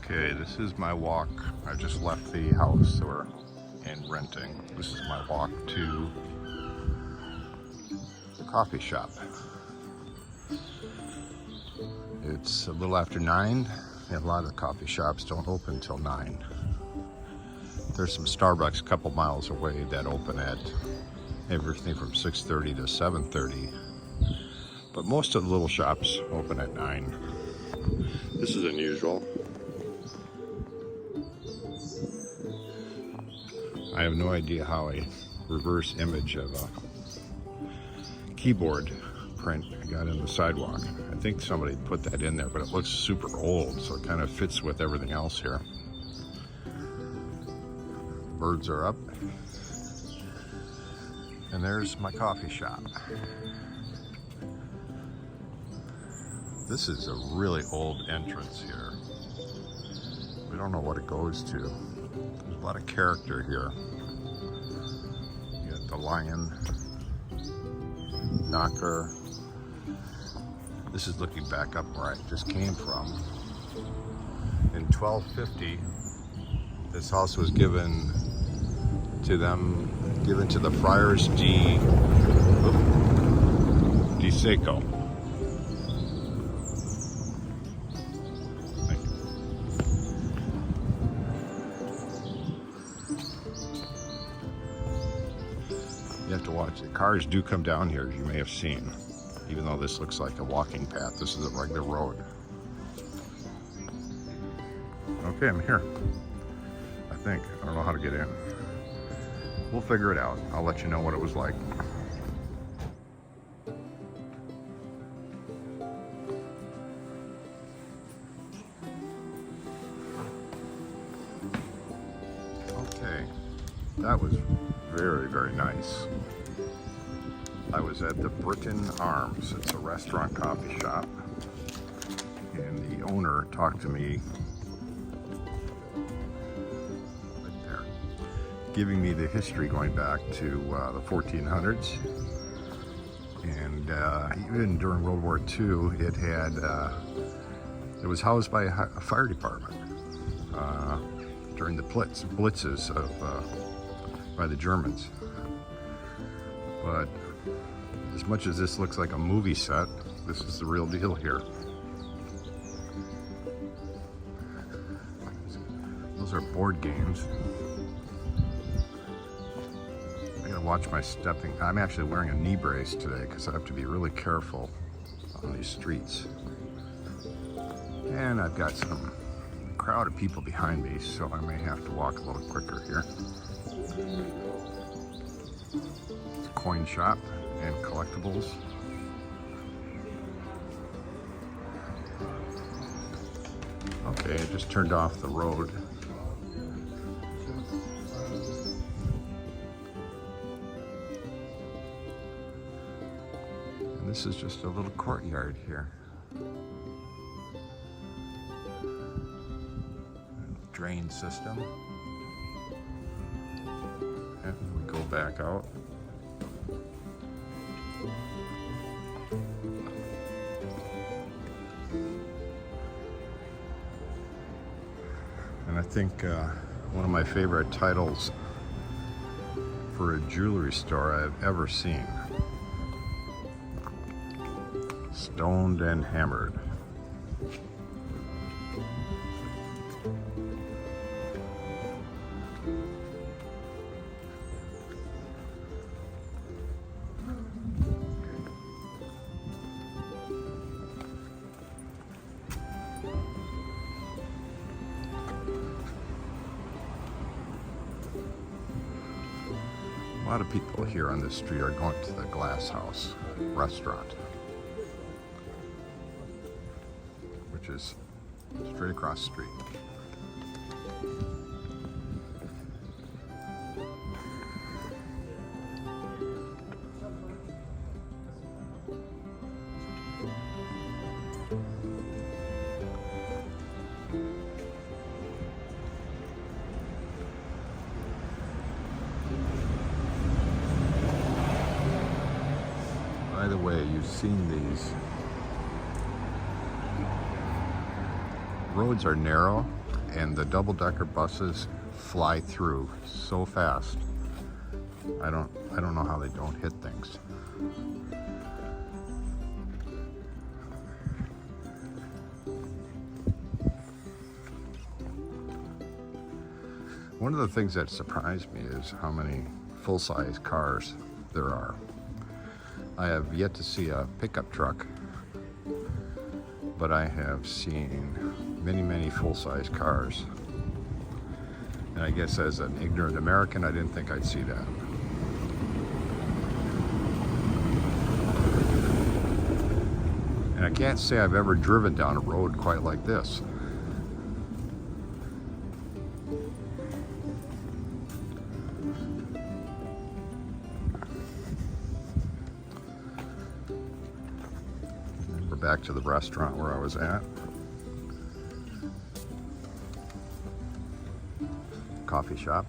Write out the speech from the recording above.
Okay, this is my walk. I just left the house we're in renting. This is my walk to the coffee shop. It's a little after 9, and a lot of the coffee shops don't open till 9. There's some Starbucks a couple miles away that open at everything from 6:30 to 7:30. But most of the little shops open at 9. This is unusual. I have no idea how a reverse image of a keyboard print got in the sidewalk. I think somebody put that in there, but it looks super old, so it kind of fits with everything else here. Birds are up. And there's my coffee shop. This is a really old entrance here. We don't know what it goes to. There's a lot of character here. You got the lion, knocker. This is looking back up where I just came from. In 1250, this house was given to the Friars di Seco. You have to watch. The cars do come down here, as you may have seen. Even though this looks like a walking path, this is a regular road. Okay, I'm here. I think. I don't know how to get in. We'll figure it out. I'll let you know what it was like. Okay, that was very, very nice. I was at the Britain Arms. It's a restaurant coffee shop, and the owner talked to me right there, giving me the history going back to the 1400s, and even during World War II, it was housed by a fire department during the blitzes by the Germans. But as much as this looks like a movie set, this is the real deal here. Those are board games. I gotta watch my stepping. I'm actually wearing a knee brace today because I have to be really careful on these streets. And I've got some crowd of people behind me, so I may have to walk a little quicker here. It's a coin shop and collectibles. Okay, I just turned off the road. And this is just a little courtyard here. Drain system. And we go back out. And I think one of my favorite titles for a jewelry store I've ever seen. Stoned and Hammered. A lot of people here on this street are going to the Glass House restaurant, which is straight across the street. By the way, you've seen these roads are narrow and the double-decker buses fly through so fast. I don't know how they don't hit things. One of the things that surprised me is how many full-size cars there are. I have yet to see a pickup truck, but I have seen many full-size cars. And I guess as an ignorant American, I didn't think I'd see that. And I can't say I've ever driven down a road quite like this. And we're back to the restaurant where I was at. Coffee shop.